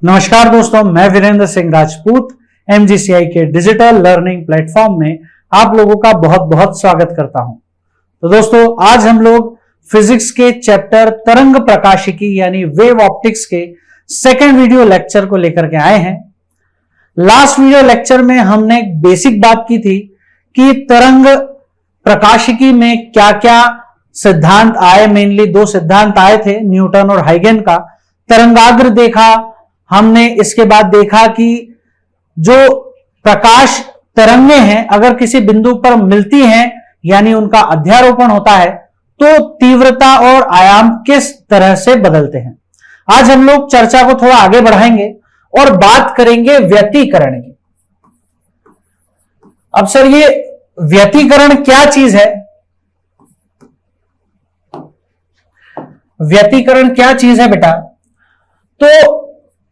नमस्कार दोस्तों, मैं वीरेंद्र सिंह राजपूत एमजीसीआई के डिजिटल लर्निंग प्लेटफॉर्म में आप लोगों का बहुत बहुत स्वागत करता हूं। तो दोस्तों, आज हम लोग फिजिक्स के चैप्टर तरंग प्रकाशिकी यानी वेव ऑप्टिक्स के सेकेंड वीडियो लेक्चर को लेकर के आए हैं। लास्ट वीडियो लेक्चर में हमने एक बेसिक बात की थी कि तरंग प्रकाशिकी में क्या क्या सिद्धांत आए। मेनली दो सिद्धांत आए थे, न्यूटन और हाइगन का। तरंगाग्र देखा हमने, इसके बाद देखा कि जो प्रकाश तरंगे हैं अगर किसी बिंदु पर मिलती हैं यानी उनका अध्यारोपण होता है तो तीव्रता और आयाम किस तरह से बदलते हैं। आज हम लोग चर्चा को थोड़ा आगे बढ़ाएंगे और बात करेंगे व्यतिकरण की। अब सर, ये व्यतिकरण क्या चीज है? व्यतिकरण क्या चीज है बेटा? तो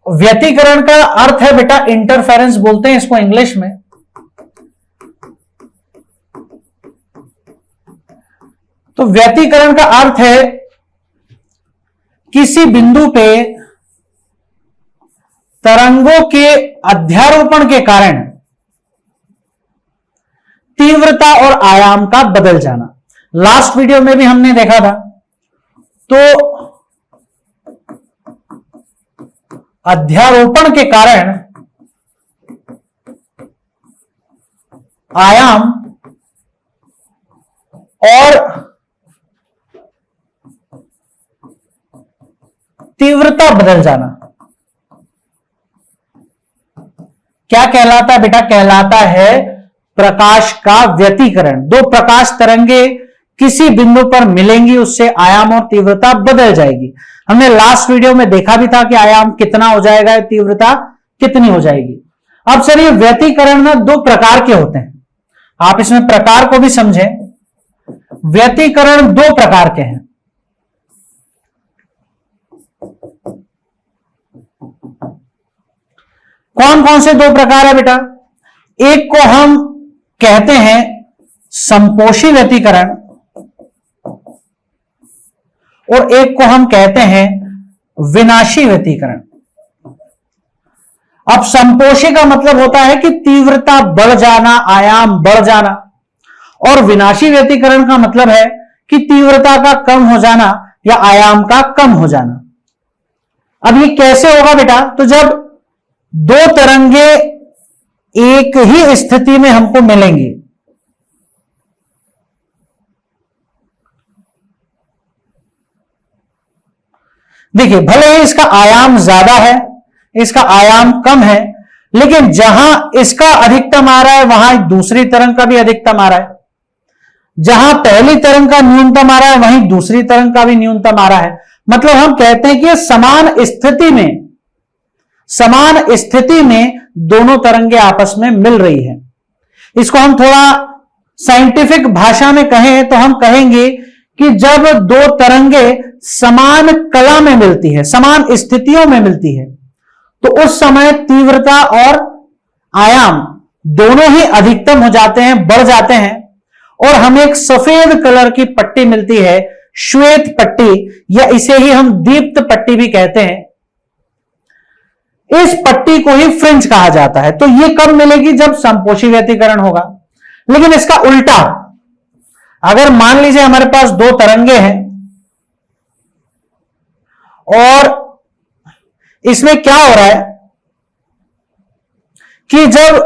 व्यतिकरण का अर्थ है बेटा इंटरफेरेंस बोलते हैं इसको इंग्लिश में। तो व्यतिकरण का अर्थ है किसी बिंदु पे तरंगों के अध्यारोपण के कारण तीव्रता और आयाम का बदल जाना। लास्ट वीडियो में भी हमने देखा था। तो अध्यारोपण के कारण आयाम और तीव्रता बदल जाना क्या कहलाता है बेटा? कहलाता है प्रकाश का व्यतिकरण। दो प्रकाश तरंगे किसी बिंदु पर मिलेंगी, उससे आयाम और तीव्रता बदल जाएगी। हमने लास्ट वीडियो में देखा भी था कि आयाम कितना हो जाएगा, तीव्रता कितनी हो जाएगी। अब सर, ये व्यतिकरण ना दो प्रकार के होते हैं, आप इसमें प्रकार को भी समझें। व्यतिकरण दो प्रकार के हैं। कौन कौन से दो प्रकार है बेटा? एक को हम कहते हैं संपोषी व्यतिकरण और एक को हम कहते हैं विनाशी व्यतिकरण। अब संपोषी का मतलब होता है कि तीव्रता बढ़ जाना, आयाम बढ़ जाना, और विनाशी व्यतिकरण का मतलब है कि तीव्रता का कम हो जाना या आयाम का कम हो जाना। अब ये कैसे होगा बेटा? तो जब दो तरंगे एक ही स्थिति में हमको मिलेंगी, देखिए भले ही इसका आयाम ज्यादा है, इसका आयाम कम है, लेकिन जहां इसका अधिकतम आ रहा है वहां दूसरी तरंग का भी अधिकतम आ रहा है। जहां पहली तरंग का न्यूनतम आ रहा है वहीं दूसरी तरंग का भी न्यूनतम आ रहा है। मतलब हम कहते हैं कि समान स्थिति में दोनों तरंगे आपस में मिल रही है। इसको हम थोड़ा साइंटिफिक भाषा में कहें तो हम कहेंगे कि जब दो तरंगे समान कला में मिलती है, समान स्थितियों में मिलती है, तो उस समय तीव्रता और आयाम दोनों ही अधिकतम हो जाते हैं, बढ़ जाते हैं, और हमें एक सफेद कलर की पट्टी मिलती है, श्वेत पट्टी, या इसे ही हम दीप्त पट्टी भी कहते हैं। इस पट्टी को ही फ्रिंज कहा जाता है। तो यह कब मिलेगी? जब संपोषी व्यतिकरण होगा। लेकिन इसका उल्टा, अगर मान लीजिए हमारे पास दो तरंगे हैं और इसमें क्या हो रहा है कि जब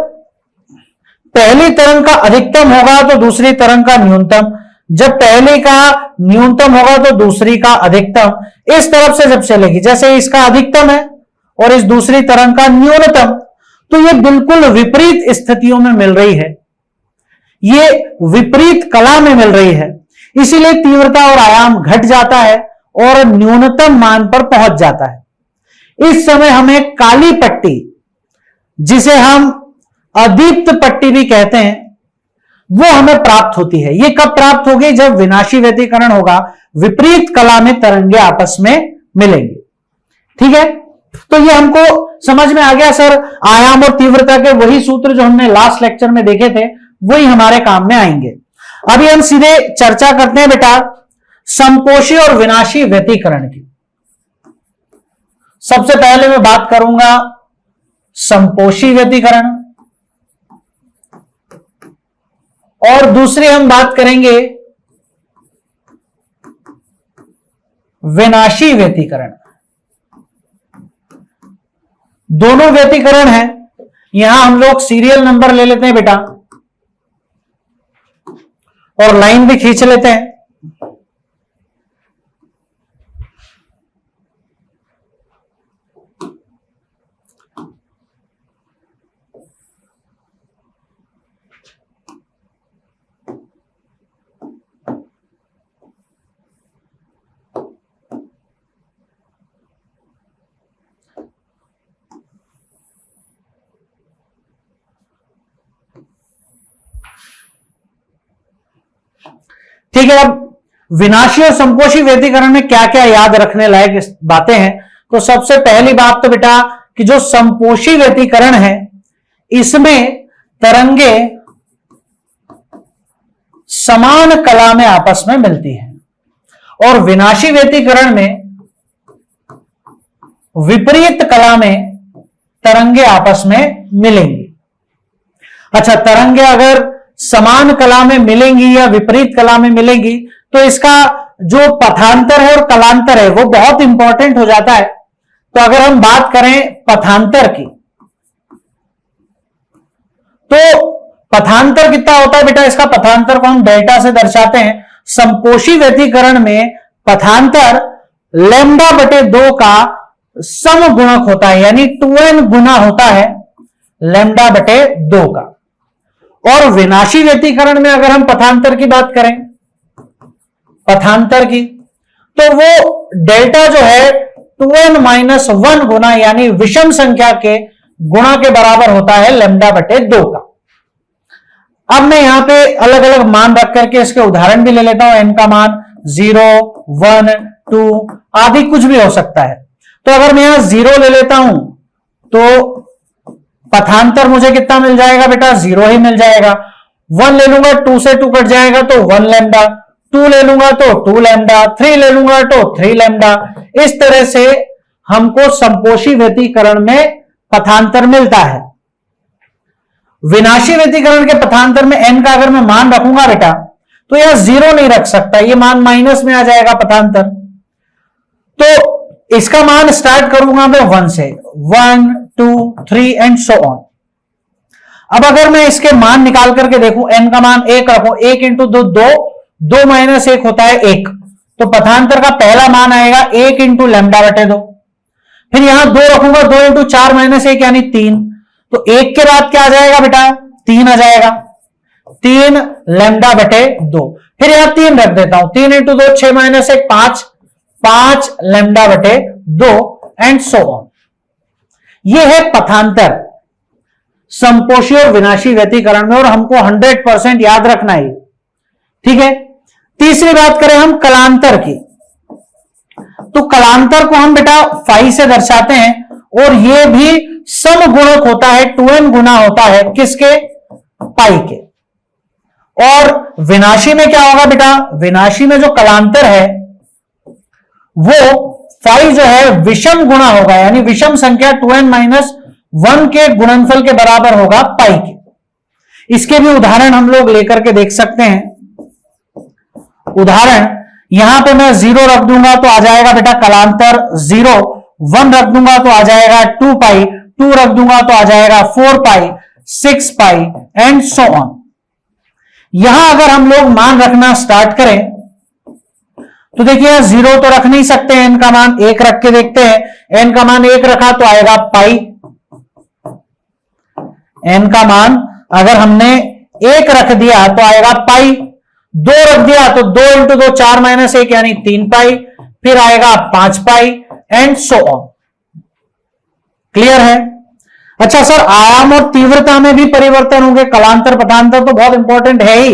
पहली तरंग का अधिकतम होगा तो दूसरी तरंग का न्यूनतम, जब पहले का न्यूनतम होगा तो दूसरी का अधिकतम, इस तरफ से जब चलेगी, जैसे इसका अधिकतम है और इस दूसरी तरंग का न्यूनतम, तो ये बिल्कुल विपरीत स्थितियों में मिल रही है, ये विपरीत कला में मिल रही है। इसीलिए तीव्रता और आयाम घट जाता है और न्यूनतम मान पर पहुंच जाता है। इस समय हमें काली पट्टी, जिसे हम अदीप्त पट्टी भी कहते हैं, वो हमें प्राप्त होती है। ये कब प्राप्त होगी? जब विनाशी व्यतिकरण होगा, विपरीत कला में तरंगे आपस में मिलेंगे। ठीक है, तो ये हमको समझ में आ गया सर। आयाम और तीव्रता के वही सूत्र जो हमने लास्ट लेक्चर में देखे थे वही हमारे काम में आएंगे। अभी हम सीधे चर्चा करते हैं बेटा संपोषी और विनाशी व्यतिकरण की। सबसे पहले मैं बात करूंगा संपोषी व्यतिकरण, और दूसरी हम बात करेंगे विनाशी व्यतिकरण। दोनों व्यतिकरण हैं, यहां हम लोग सीरियल नंबर ले लेते हैं बेटा और लाइन भी खींच लेते हैं। ठीक है, अब विनाशी और संपोषी व्यतिकरण में क्या क्या याद रखने लायक बातें हैं। तो सबसे पहली बात तो बेटा कि जो संपोषी व्यतिकरण है इसमें तरंगे समान कला में आपस में मिलती हैं, और विनाशी व्यतिकरण में विपरीत कला में तरंगे आपस में मिलेंगी। अच्छा, तरंगे अगर समान कला में मिलेंगी या विपरीत कला में मिलेंगी तो इसका जो पथांतर है और कलांतर है वो बहुत इंपॉर्टेंट हो जाता है। तो अगर हम बात करें पथांतर की, तो पथांतर कितना होता है बेटा, इसका पथांतर को हम डेल्टा से दर्शाते हैं। संपोषी व्यतिकरण में पथांतर लैम्डा बटे 2 का समगुणक होता है, यानी 2n गुना होता है लैम्डा बटे 2 का। और विनाशी व्यतिकरण में अगर हम पथांतर की बात करें, पथांतर की, तो वो डेल्टा जो है 2n माइनस 1 गुना यानी विषम संख्या के गुणा के बराबर होता है लैम्डा बटे 2 का। अब मैं यहां पे अलग अलग मान रख करके इसके उदाहरण भी ले लेता हूं। n का मान 0, 1, 2 आदि कुछ भी हो सकता है। तो अगर मैं यहां 0 ले लेता हूं तो पथांतर मुझे कितना मिल जाएगा बेटा, 0 ही मिल जाएगा। 1 ले लूंगा, 2 से 2 कट जाएगा तो 1 लैम्डा, 2 ले लूंगा तो 2 लैम्डा, 3 ले लूंगा तो 3 लैम्डा। इस तरह से हमको संपोषी व्यतिकरण में पथांतर मिलता है। विनाशी व्यतिकरण के पथांतर में n का अगर मैं मान रखूंगा बेटा तो यह 0 नहीं रख सकता, ये मान माइनस में आ जाएगा पथांतर। तो इसका मान स्टार्ट करूंगा मैं 1 से, 1, 2, 3 एंड सो ऑन। अब अगर मैं इसके मान निकाल करके देखूं, n का मान 1 रखूं, 1 इंटू 2 2, 2 माइनस 1 होता है 1। तो पथांतर का पहला मान आएगा 1 इंटू लैम्डा बटे 2। फिर यहां 2 रखूंगा, 2 इंटू 4 माइनस 1 यानी 3। तो 1 के बाद क्या आ जाएगा बेटा, 3 आ जाएगा, 3 लैम्डा बटे 2। फिर यहां 3 रख देता हूं, 3 इंटू 2 6 माइनस 1 5, 5 लैम्डा बटे 2 एंड सो ऑन। यह है पथांतर संपोषी और विनाशी व्यतिकरण में, और हमको 100% याद रखना है। ठीक है, तीसरी बात करें हम कलांतर की, तो कलांतर को हम बेटा फाई से दर्शाते हैं, और यह भी समगुणक होता है, 2n गुना होता है किसके, पाई के। और विनाशी में क्या होगा बेटा, विनाशी में जो कलांतर है वो फाई जो है विषम गुणा होगा, यानी विषम संख्या 2n माइनस 1 के गुणनफल के बराबर होगा पाई के। इसके भी उदाहरण हम लोग लेकर के देख सकते हैं। उदाहरण यहां पे मैं 0 रख दूंगा तो आ जाएगा बेटा कलांतर 0, 1 रख दूंगा तो आ जाएगा 2 पाई, 2 रख दूंगा तो आ जाएगा 4 पाई, 6 पाई एंड सो ऑन। यहां अगर हम लोग मान रखना स्टार्ट करें तो देखिए 0 तो रख नहीं सकते, n का मान 1 रख के देखते हैं। n का मान 1 रखा तो आएगा पाई, n का मान अगर हमने 1 रख दिया तो आएगा पाई, 2 रख दिया तो 2 इंटू 2 4 माइनस 1 यानी 3 पाई, फिर आएगा 5 पाई एंड सो ऑन। क्लियर है? अच्छा सर, आयाम और तीव्रता में भी परिवर्तन होंगे, कलांतर पथांतर तो बहुत इंपॉर्टेंट है ही,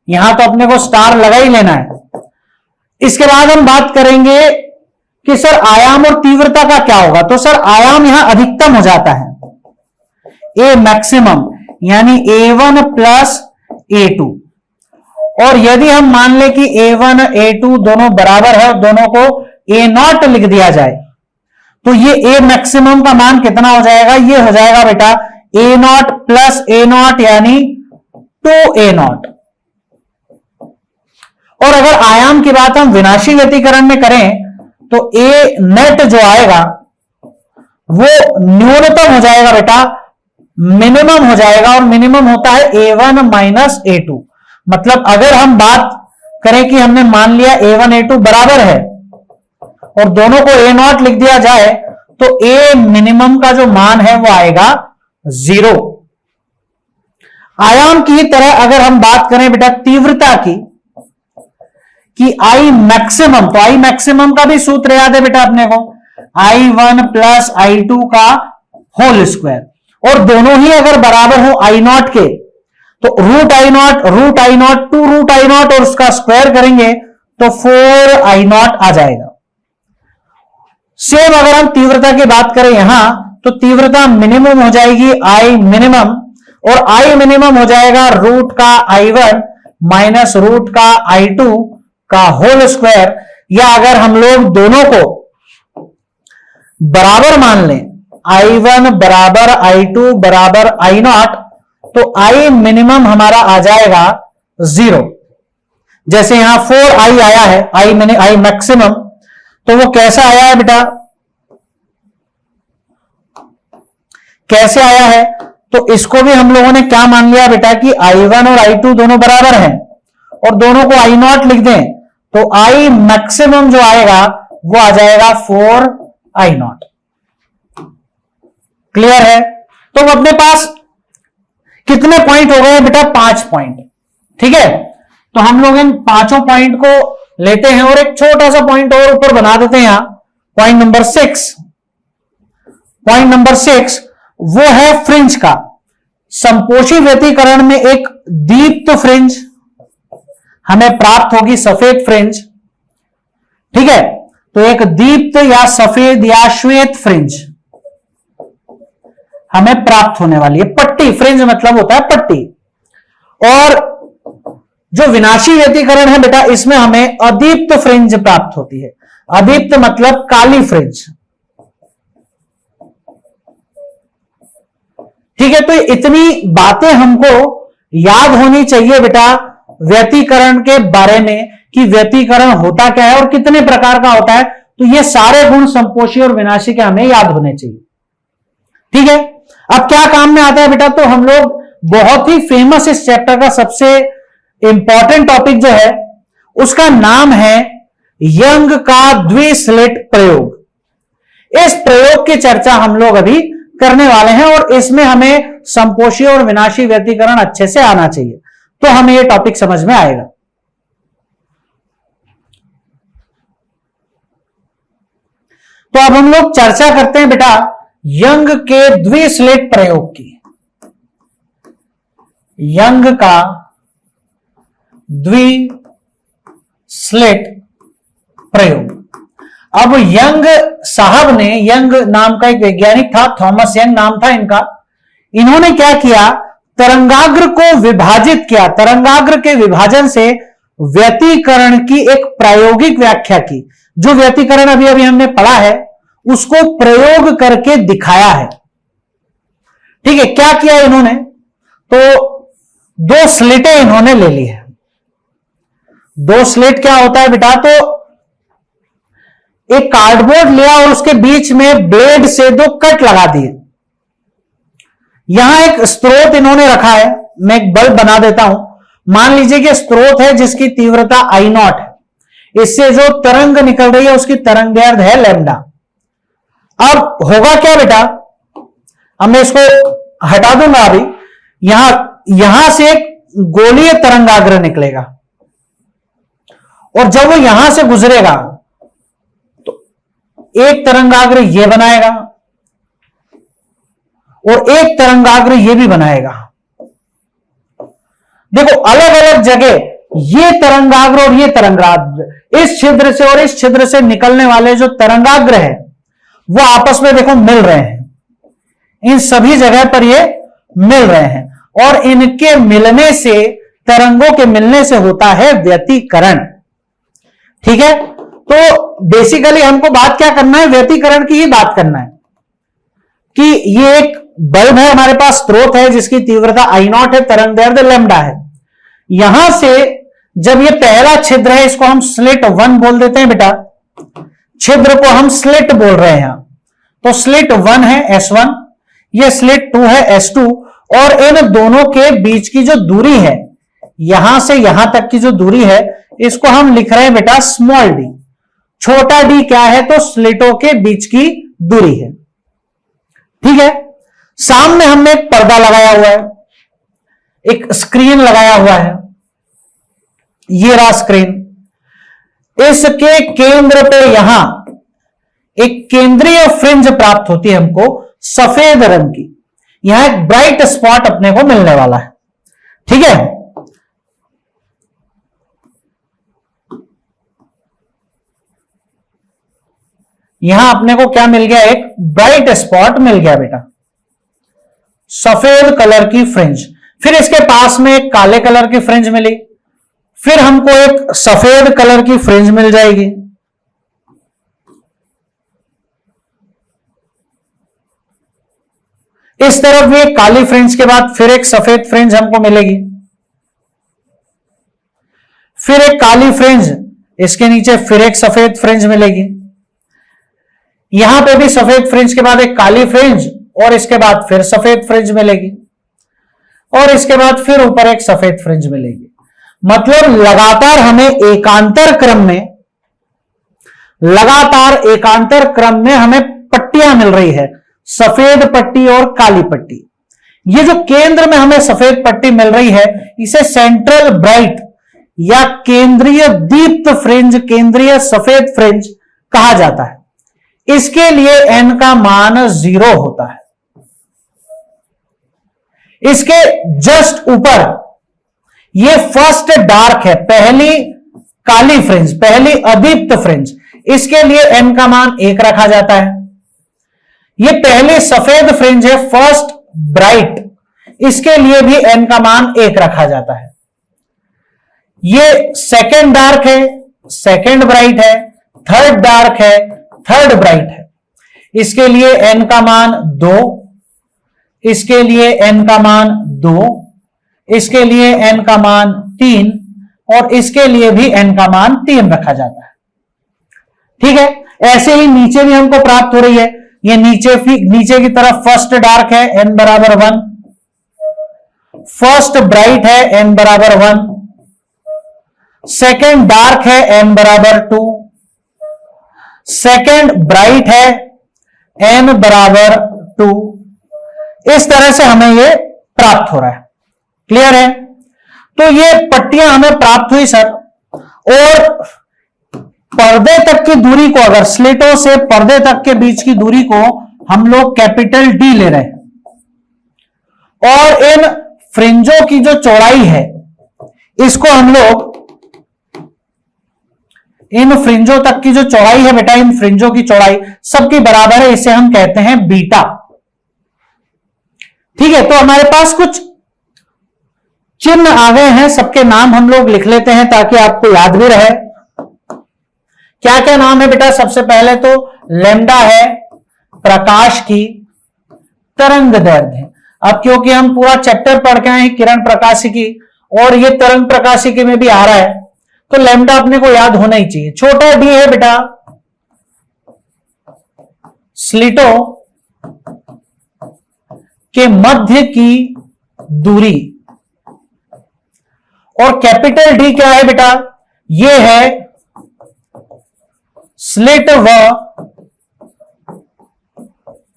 यहां तो अपने को स्टार लगा ही लेना है। इसके बाद हम बात करेंगे कि सर आयाम और तीव्रता का क्या होगा। तो सर आयाम यहां अधिकतम हो जाता है, ए मैक्सिमम यानी A1 प्लस A2। और यदि हम मान ले कि A1 A2 दोनों बराबर है और दोनों को A0 लिख दिया जाए तो ये ए मैक्सिमम का मान कितना हो जाएगा, ये हो जाएगा बेटा ए नॉट प्लस ए नॉट यानी 2a0। और अगर आयाम की बात हम विनाशी व्यतिकरण में करें तो ए नेट जो आएगा वो न्यूनतम हो जाएगा बेटा, मिनिमम हो जाएगा, और मिनिमम होता है a1 माइनस a2। मतलब अगर हम बात करें कि हमने मान लिया a1 a2 बराबर है और दोनों को a0 लिख दिया जाए तो a मिनिमम का जो मान है वो आएगा 0। आयाम की तरह अगर हम बात करें बेटा तीव्रता की कि I मैक्सिमम, तो I मैक्सिमम का भी सूत्र याद है बेटा अपने को, I1 प्लस I2 का होल स्क्वायर, और दोनों ही अगर बराबर हो I0 के तो root I naught 2 root I naught और उसका स्क्वायर करेंगे तो 4I0 आ जाएगा। सेम अगर हम तीव्रता की बात करें यहां तो तीव्रता मिनिमम हो जाएगी I मिनिमम, और I मिनिमम हो जाएगा रूट का I1 माइनस रूट का I2 का होल स्क्वायर, या अगर हम लोग दोनों को बराबर मान लें I1 बराबर I2 बराबर I0 तो I मिनिमम हमारा आ जाएगा 0। जैसे यहां 4I आया है I मैक्सिमम, तो वो कैसा आया है बेटा, कैसे आया है, तो इसको भी हम लोगों ने क्या मान लिया बेटा कि I1 और I2 दोनों बराबर हैं और दोनों को I0 लिख दें तो I मैक्सिमम जो आएगा वो आ जाएगा 4I0। क्लियर है? तो अपने पास कितने पॉइंट हो गए बेटा, 5 पॉइंट। ठीक है, तो हम लोग इन 5 पॉइंट को लेते हैं और एक छोटा सा पॉइंट और ऊपर बना देते हैं यहां, पॉइंट नंबर 6। पॉइंट नंबर 6 वो है फ्रिंज का। संपोषी व्यतिकरण में एक दीप्त फ्रिंज हमें प्राप्त होगी, सफेद फ्रिंज। ठीक है, तो एक दीप्त या सफेद या श्वेत फ्रिंज हमें प्राप्त होने वाली है। पट्टी, फ्रिंज मतलब होता है पट्टी। और जो विनाशी व्यतिकरण है बेटा इसमें हमें अदीप्त फ्रिंज प्राप्त होती है। अदीप्त मतलब काली फ्रिंज। ठीक है, तो इतनी बातें हमको याद होनी चाहिए बेटा व्यतिकरण के बारे में कि व्यतिकरण होता क्या है और कितने प्रकार का होता है। तो ये सारे गुण संपोषी और विनाशी के हमें याद होने चाहिए। ठीक है, अब क्या काम में आता है बेटा, तो हम लोग बहुत ही फेमस इस चैप्टर का सबसे इंपॉर्टेंट टॉपिक जो है उसका नाम है यंग का द्विस्लिट प्रयोग। इस प्रयोग की चर्चा हम लोग अभी करने वाले हैं और इसमें हमें संपोषी और विनाशी व्यतिकरण अच्छे से आना चाहिए, तो हमें यह टॉपिक समझ में आएगा। तो अब हम लोग चर्चा करते हैं बेटा यंग के द्विस्लिट प्रयोग की। यंग का द्विस्लिट प्रयोग। अब यंग साहब ने, यंग नाम का एक वैज्ञानिक था, थॉमस यंग नाम था इनका, इन्होंने क्या किया, तरंगाग्र को विभाजित किया। तरंगाग्र के विभाजन से व्यतिकरण की एक प्रायोगिक व्याख्या की। जो व्यतिकरण अभी अभी हमने पढ़ा है उसको प्रयोग करके दिखाया है। ठीक है, क्या किया इन्होंने, तो 2 स्लिटें इन्होंने ले ली है। 2 स्लिट क्या होता है बेटा, तो एक कार्डबोर्ड लिया और उसके बीच में ब्लेड से 2 कट लगा दिए। यहां एक स्रोत इन्होंने रखा है, मैं एक बल्ब बना देता हूं। मान लीजिए कि स्रोत है जिसकी तीव्रता I0 है, इससे जो तरंग निकल रही है उसकी तरंगदैर्घ्य है लैम्डा। अब होगा क्या बेटा, अब मैं इसको हटा दूंगा अभी। यहां से एक गोलीय तरंगाग्र निकलेगा और जब वो यहां से गुजरेगा तो एक तरंगाग्र ये बनाएगा और एक तरंगाग्र ये भी बनाएगा। देखो अलग अलग जगह ये तरंगाग्र और ये तरंगाग्र, इस छिद्र से और इस छिद्र से निकलने वाले जो तरंगाग्र है वो आपस में देखो मिल रहे हैं। इन सभी जगह पर ये मिल रहे हैं और इनके मिलने से, तरंगों के मिलने से होता है व्यतिकरण। ठीक है, तो बेसिकली हमको बात क्या करना है, व्यतिकरण की ही बात करना है कि ये एक बल्ब है, हमारे पास स्रोत है जिसकी तीव्रता I0 है, तरंग दैर्ध्य लैम्डा है। यहां से जब ये पहला छिद्र है, इसको हम स्लिट 1 बोल देते हैं बेटा, छिद्र को हम स्लिट बोल रहे हैं। तो स्लिट 1 है S1, ये स्लिट 2 है S2, और इन दोनों के बीच की जो दूरी है, यहां से यहां तक की जो दूरी है, इसको हम लिख रहे हैं बेटा स्मॉल डी। छोटा डी क्या है, तो स्लिटों के बीच की दूरी है। ठीक है, सामने हमने एक पर्दा लगाया हुआ है, एक स्क्रीन लगाया हुआ है, ये रहा स्क्रीन। इसके केंद्र पे यहां एक केंद्रीय फ्रिंज प्राप्त होती है हमको सफेद रंग की। यहां एक ब्राइट स्पॉट अपने को मिलने वाला है। ठीक है, यहां अपने को क्या मिल गया, एक ब्राइट स्पॉट मिल गया बेटा, सफेद कलर की फ्रिंज। फिर इसके पास में एक काले कलर की फ्रिंज मिली, फिर हमको एक सफेद कलर की फ्रिंज मिल जाएगी। इस तरफ भी एक काली फ्रिंज के बाद फिर एक सफेद फ्रिंज हमको मिलेगी, फिर एक काली फ्रिंज, इसके नीचे फिर एक सफेद फ्रिंज मिलेगी। यहां पे भी सफेद फ्रिंज के बाद एक काली फ्रिंज, और इसके बाद फिर सफेद फ्रिंज मिलेगी, और इसके बाद फिर ऊपर एक सफेद फ्रिंज मिलेगी। मतलब लगातार हमें एकांतर क्रम में हमें पट्टियां मिल रही है, सफेद पट्टी और काली पट्टी। ये जो केंद्र में हमें सफेद पट्टी मिल रही है, इसे सेंट्रल ब्राइट या केंद्रीय दीप्त फ्रिंज, केंद्रीय सफेद फ्रिंज कहा जाता है। इसके लिए n का मान 0 होता है। इसके जस्ट ऊपर ये फर्स्ट डार्क है, पहली काली फ्रिंज, पहली अदीप्त फ्रिंज, इसके लिए n का मान 1 रखा जाता है। ये पहली सफेद फ्रिंज है, फर्स्ट ब्राइट, इसके लिए भी n का मान 1 रखा जाता है। ये सेकंड डार्क है, सेकंड ब्राइट है, थर्ड डार्क है, थर्ड ब्राइट है, इसके लिए n का मान 2, इसके लिए n का मान 2, इसके लिए n का मान 3, और इसके लिए भी n का मान 3 रखा जाता है। ठीक है, ऐसे ही नीचे भी हमको प्राप्त हो रही है। ये नीचे की तरफ फर्स्ट डार्क है, n बराबर 1, फर्स्ट ब्राइट है, n बराबर 1, सेकेंड डार्क है, n बराबर 2, सेकेंड ब्राइट है, n बराबर 2। इस तरह से हमें ये प्राप्त हो रहा है। क्लियर है? तो ये पट्टियां हमें प्राप्त हुई सर, और पर्दे तक की दूरी को, अगर स्लिटों से पर्दे तक के बीच की दूरी को हम लोग कैपिटल D ले रहे हैं, और इन फ्रिंजों की जो चौड़ाई है, इसको हम लोग, इन फ्रिंजों तक की जो चौड़ाई है बेटा, इन फ्रिंजों की चौड़ाई सबकी बराबर है, इसे हम कहते हैं बीटा। ठीक है, तो हमारे पास कुछ चिन्ह आ गए हैं, सबके नाम हम लोग लिख लेते हैं ताकि आपको याद भी रहे। क्या क्या नाम है बेटा? सबसे पहले तो लैम्डा है प्रकाश की तरंग दैर्ध्य। अब क्योंकि हम पूरा चैप्टर पढ़ के आए हैं किरण प्रकाशिकी, और ये तरंग प्रकाशिकी में भी आ रहा है, तो लैम्डा अपने को याद होना ही चाहिए। छोटा डी है बेटा स्लिटों के मध्य की दूरी, और कैपिटल डी क्या है बेटा? ये है स्लिट व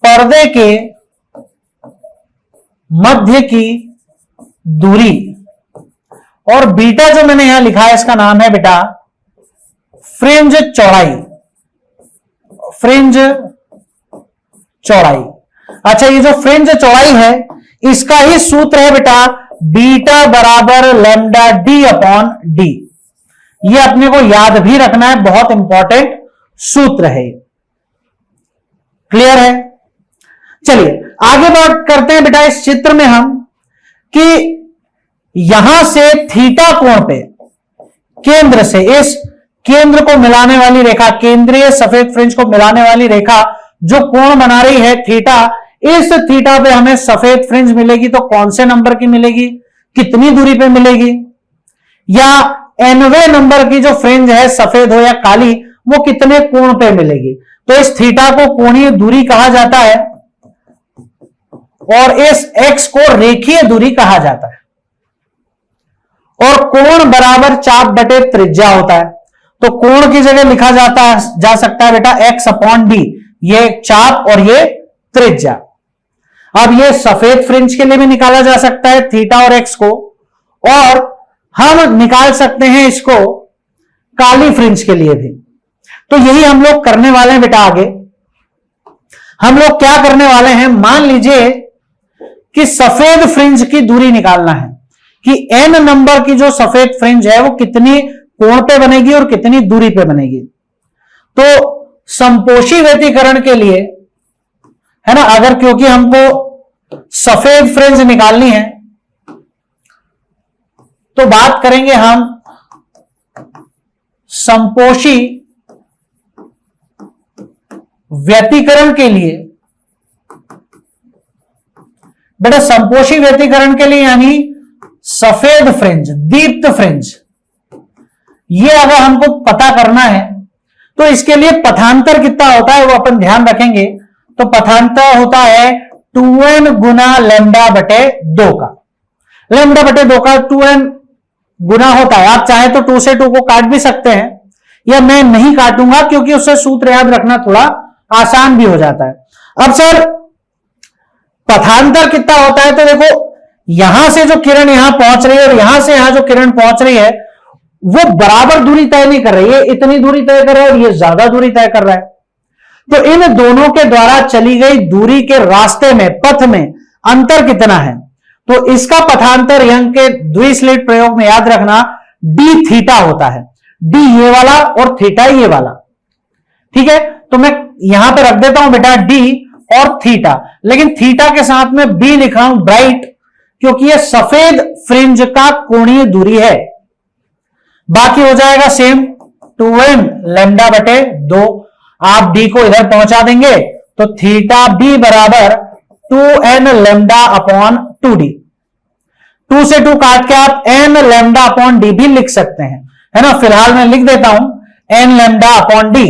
पर्दे के मध्य की दूरी, और बीटा जो मैंने यहां लिखा है इसका नाम है बेटा फ्रिंज चौड़ाई, फ्रिंज चौड़ाई। अच्छा, ये जो फ्रिंज चौड़ाई है इसका ही सूत्र है बेटा बीटा बराबर लैम्डा डी अपॉन डी। ये अपने को याद भी रखना है, बहुत इंपॉर्टेंट सूत्र है। क्लियर है? चलिए आगे बात करते हैं बेटा इस चित्र में हम कि यहां से थीटा कोण पे, केंद्र से, इस केंद्र को मिलाने वाली रेखा, केंद्रीय सफेद फ्रिंज को मिलाने वाली रेखा जो कोण बना रही है थीटा, इस थीटा पे हमें सफेद फ्रिंज मिलेगी तो कौन से नंबर की मिलेगी, कितनी दूरी पे मिलेगी, या nवें नंबर की जो फ्रिंज है सफेद हो या काली वो कितने कोण पे मिलेगी। तो इस थीटा को कोणीय दूरी कहा जाता है और इस x को रेखीय दूरी कहा जाता है। और कोण बराबर चाप बटे त्रिज्या होता है, तो कोण की जगह लिखा जा सकता है बेटा x अपॉन डी, ये चाप और ये त्रिज्या। अब ये सफेद फ्रिंज के लिए भी निकाला जा सकता है थीटा और x को, और हम निकाल सकते हैं इसको काली फ्रिंज के लिए भी। तो यही हम लोग करने वाले हैं बेटा। आगे हम लोग क्या करने वाले हैं, मान लीजिए कि सफेद फ्रिंज की दूरी निकालना है कि n नंबर की जो सफेद फ्रिंज है वो कितनी कोण पे बनेगी और कितनी दूरी पे बनेगी। तो संपोषी व्यतिकरण के लिए है ना, अगर क्योंकि हमको सफेद फ्रिंज निकालनी है तो बात करेंगे हम संपोषी व्यतिकरण के लिए। बेटा संपोषी व्यतिकरण के लिए यानी सफेद फ्रिंज, दीप्त फ्रिंज, ये अगर हमको पता करना है तो इसके लिए पथांतर कितना होता है वो अपन ध्यान रखेंगे। तो पथांतर होता है 2n गुना लैम्डा बटे 2 का, लैम्डा बटे 2 का 2n गुना होता है। आप चाहे तो 2 से 2 को काट भी सकते हैं, या मैं नहीं काटूंगा क्योंकि उससे सूत्र याद रखना थोड़ा आसान भी हो जाता है। अब सर पथांतर कितना होता है, तो देखो यहां से जो किरण यहां पहुंच रही है और यहां से यहां जो किरण पहुंच रही है वो बराबर दूरी तय नहीं कर रही है, इतनी दूरी तय कर रहा है और ये ज्यादा दूरी तय कर रहा है। तो इन दोनों के द्वारा चली गई दूरी के रास्ते में, पथ में अंतर कितना है, तो इसका पथांतर यंग के द्विस्लिट प्रयोग में याद रखना डी थीटा होता है। डी ये वाला और थीटा ये वाला, ठीक है। तो मैं यहां पर रख देता हूं बेटा डी और थीटा, लेकिन थीटा के साथ में बी लिख रहा हूं ब्राइट, क्योंकि यह सफेद फ्रिंज का कोणीय दूरी है। बाकी हो जाएगा सेम 2n लैम्डा बटे 2। आप डी को इधर पहुंचा देंगे तो थीटा बी बराबर 2n लैम्डा अपॉन 2d। 2 से 2 काट के आप n लैम्डा अपॉन डी भी लिख सकते हैं, है ना। फिलहाल मैं लिख देता हूं n लैम्डा अपॉन डी।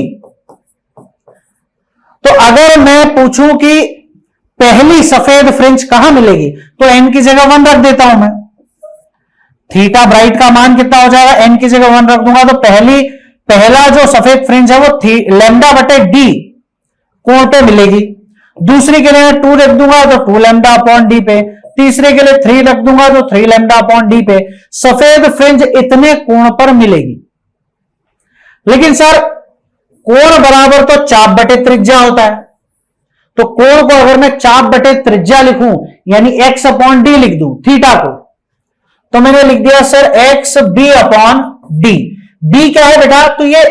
तो अगर मैं पूछूं कि पहली सफेद फ्रिंज कहां मिलेगी तो n की जगह 1 रख देता हूं मैं। थीटा ब्राइट का मान कितना हो जाएगा, n की जगह 1 रख दूंगा तो पहला जो सफेद फ्रिंज है वो लैम्डा बटे डी कोण पे मिलेगी। दूसरी के लिए 2 रख दूंगा तो 2 लैम्डा अपॉन डी पे, तीसरे के लिए 3 रख दूंगा तो 3 लैम्डा अपॉन डी पे सफेद फ्रिंज इतने कोण पर मिलेगी। लेकिन सर कोण बराबर तो चाप बटे त्रिज्या होता है, तो कोण को अगर मैं चाप बटे त्रिज्या लिखूं यानी x अपॉन डी लिख दूं थीटा को, तो मैंने लिख दिया sir x b upon D. b क्या है बेटा, तो ये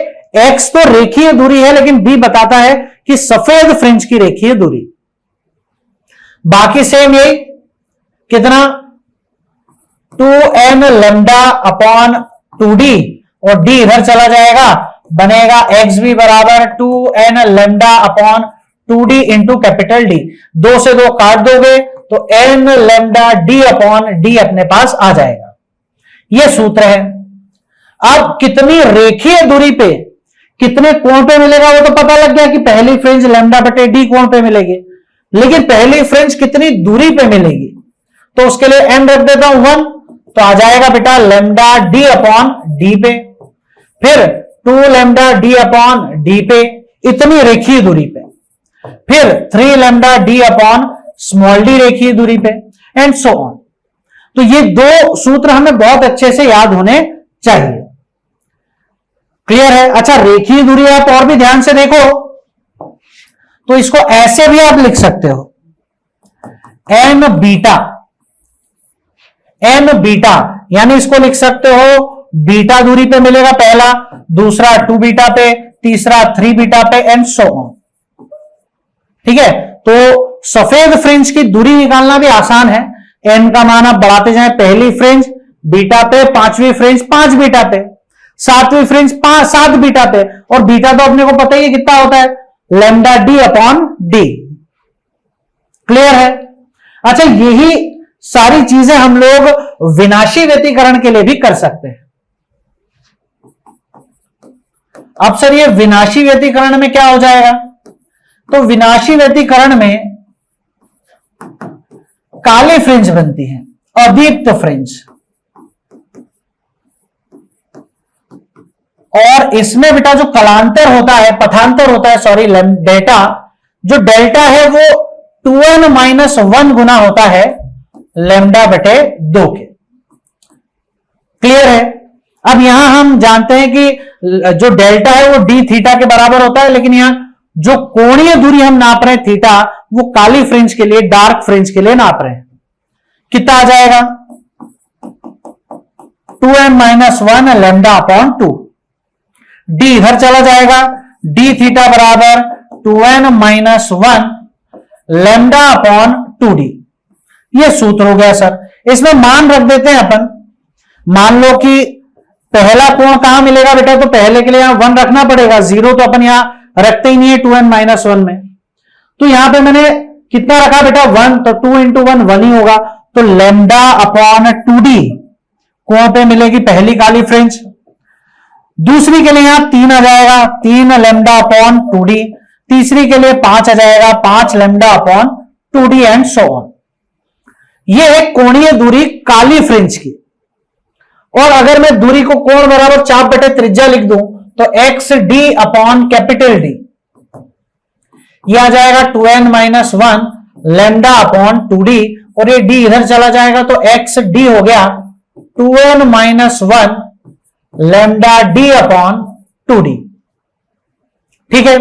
x तो रेखीय दूरी है लेकिन b बताता है कि सफेद फ्रिंज की रेखीय दूरी। बाकी सेम यही कितना 2n लैम्डा अपॉन 2d और d इधर चला जाएगा, बनेगा एक्स भी बराबर 2n lambda upon 2d into capital D. 2 से 2 काट दोगे तो n lambda D upon D अपने पास आ जाएगा। यह सूत्र है। अब कितनी रेखीय दूरी पे कितने कोण पे मिलेगा वो तो पता लग गया कि पहली फ्रिंज लैम्डा बटे डी कोण पे मिलेगी, लेकिन पहली फ्रिंज कितनी दूरी पे मिलेगी तो उसके लिए n रख देता हूं 1, तो आ जाएगा बेटा लैम्डा डी अपॉन डी पे, फिर 2 लैम्डा डी अपॉन डी पे इतनी रेखीय दूरी पे, फिर 3 lambda D upon small D रेखीय दूरी पे एंड सो ऑन। तो ये दो सूत्र हमें बहुत अच्छे से याद होने चाहिए। क्लियर है। अच्छा रेखीय दूरी आप और भी ध्यान से देखो तो इसको ऐसे भी आप लिख सकते हो एन बीटा, एन बीटा यानी इसको लिख सकते हो बीटा दूरी पे मिलेगा पहला, दूसरा 2 बीटा पे, तीसरा 3 बीटा पे एंड सो ऑन। ठीक है, तो सफेद फ्रिंज की दूरी निकालना भी आसान है। एन का मान आप बढ़ाते जाएं, पहली फ्रिंज बीटा पे, 5वीं फ्रिंज 5 बीटा पे, सातवीं फ्रिंज 7 बीटा पे, और बीटा तो अपने को पता ही है कितना होता है, lambda D upon D. Clear है? अच्छा, यही सारी चीजें हम लोग विनाशी व्यतिकरण के लिए भी कर सकते हैं। अब सर ये विनाशी व्यतिकरण में क्या हो जाएगा? तो विनाशी व्यतिकरण में काली फ्रिंज बनती है, अदीप्त फ्रिंज, और इसमें बेटा जो कलांतर होता है, पथांतर होता है, सॉरी, डेल्टा, जो डेल्टा है वो 2n-1 गुना होता है लैम्डा बटे 2 के। क्लियर है? अब यहां हम जानते हैं कि जो डेल्टा है वो डी थीटा के बराबर होता है, लेकिन यहां जो कोणीय दूरी हम नाप रहे हैं थीटा, वो काली फ्रिंज के लिए, डार्क फ्रिंज के लिए नाप रहे हैं। कितना आ जाएगा? 2n-1 lambda upon 2। डी इधर चला जाएगा, डी थीटा बराबर 2n-1 लैम्डा अपॉन 2d। ये सूत्र हो गया सर। इसमें मान रख देते हैं अपन। मान लो कि पहला कोण कहां मिलेगा बेटा? तो पहले के लिए यहां 1 रखना पड़ेगा, 0 तो अपन यहां रखते ही नहीं है 2n-1 में। तो यहां पे मैंने कितना रखा बेटा? 1, तो 2 इंटू 1 1 ही होगा। तो लैम्डा अपॉन 2d कोण पे मिलेगी पहली काली फ्रिंज। दूसरी के लिए यहां 3 आ जाएगा, 3 लैम्डा अपॉन 2d। तीसरी के लिए 5 आ जाएगा, 5 lambda upon 2d and so on. ये है कोणीय दूरी काली फ्रिंज की। और अगर मैं दूरी को कोण बराबर चाप बटे त्रिज्या लिख दूं तो x D upon capital D, यह आ जाएगा 2n-1 लैम्डा अपॉन 2d, और ये d इधर चला जाएगा तो एक्स डी हो गया 2n-1 lambda D upon 2d। ठीक है?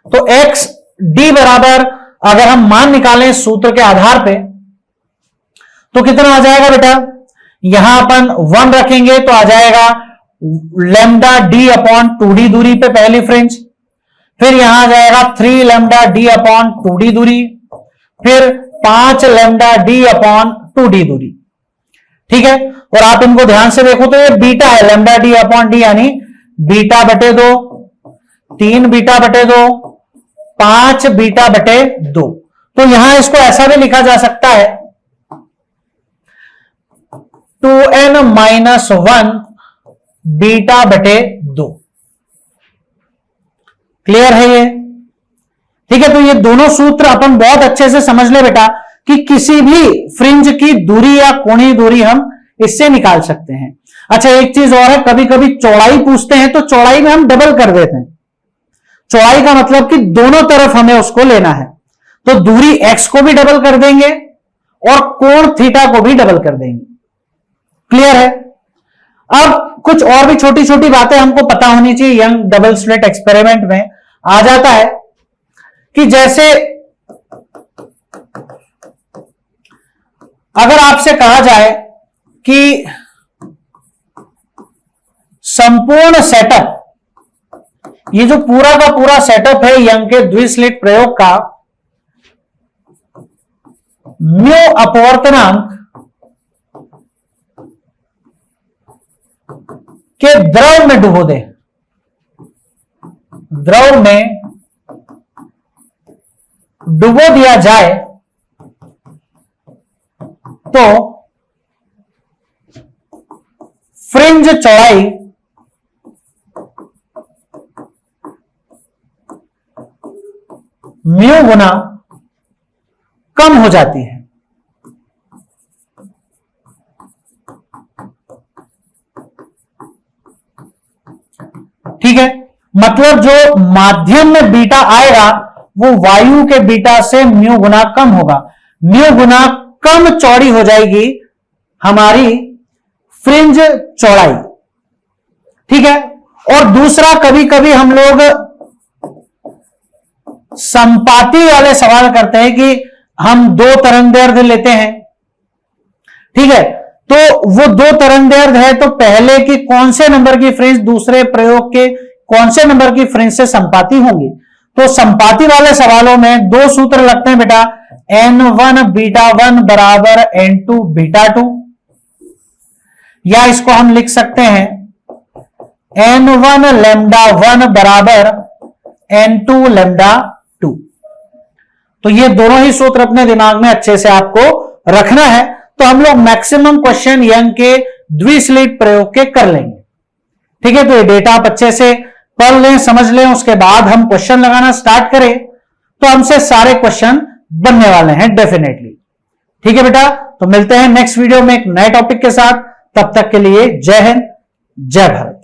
तो एक्स डी बराबर अगर हम मान निकालें सूत्र के आधार पे तो कितना आ जाएगा बेटा? यहां अपन 1 रखेंगे तो आ जाएगा लैम्डा डी अपॉन 2d दूरी पे पहली फ्रिंज, फिर यहां आ जाएगा 3 लैम्डा डी अपॉन 2d दूरी, फिर 5 लैम्डा डी अपॉन 2d दूरी। ठीक है? और आप इनको ध्यान से देखो तो ये बीटा है, लैम्डा डी अपॉन डी, यानी बीटा बटे 2, 3 बीटा बटे 2, 5 बीटा बटे 2। तो यहां इसको ऐसा भी लिखा जा सकता है 2n-1 बीटा बटे 2। क्लियर है ये? ठीक है? तो ये दोनों सूत्र अपन बहुत अच्छे से समझ ले बेटा कि किसी भी फ्रिंज की दूरी या कोणीय दूरी हम इससे निकाल सकते हैं। अच्छा, एक चीज और है, कभी कभी चौड़ाई पूछते हैं तो चौड़ाई में हम डबल कर देते हैं। चौड़ाई का मतलब कि दोनों तरफ हमें उसको लेना है, तो दूरी x को भी डबल कर देंगे और कोण थीटा को भी डबल कर देंगे। क्लियर है? अब कुछ और भी छोटी छोटी बातें हमको पता होनी चाहिए। यंग डबल स्लिट एक्सपेरिमेंट में आ जाता है कि जैसे अगर आपसे कहा जाए कि संपूर्ण सेटअप, ये जो पूरा का पूरा सेटअप है यंग के द्विस्लिट प्रयोग का, म्यू अपवर्तनांक के द्रव में डुबो दे, द्रव में डुबो दिया जाए तो फ्रिंज चौड़ाई म्यू गुना कम हो जाती है। ठीक है? मतलब जो माध्यम में बीटा आएगा वो वायु के बीटा से म्यू गुना कम होगा, म्यू गुना कम चौड़ी हो जाएगी हमारी फ्रिंज चौड़ाई। ठीक है? और दूसरा, कभी कभी हम लोग संपाती वाले सवाल करते हैं कि हम 2 तरंगदैर्घ्य लेते हैं। ठीक है? तो वो 2 तरंगदैर्घ्य है तो पहले की कौन से नंबर की फ्रिंज दूसरे प्रयोग के कौन से नंबर की फ्रिंज से संपाती होंगी? तो संपाती वाले सवालों में 2 सूत्र लगते हैं बेटा, n1 बीटा 1 बराबर n2 बीटा 2, या इसको हम लिख सकते हैं n1 लैम्डा 1 बराबर n2 लैम्डा 2। तो ये दोनों ही सूत्र अपने दिमाग में अच्छे से आपको रखना है। तो हम लोग मैक्सिमम क्वेश्चन यंग के द्विस्लिट प्रयोग के कर लेंगे। ठीक है, तो ये डेटा आप अच्छे से पढ़ लें, समझ लें, उसके बाद हम क्वेश्चन लगाना स्टार्ट करें तो हमसे सारे क्वेश्चन बनने वाले हैं डेफिनेटली। ठीक है बेटा, तो मिलते हैं नेक्स्ट वीडियो में एक नए टॉपिक के साथ। तब तक के लिए जय हिंद, जय भारत।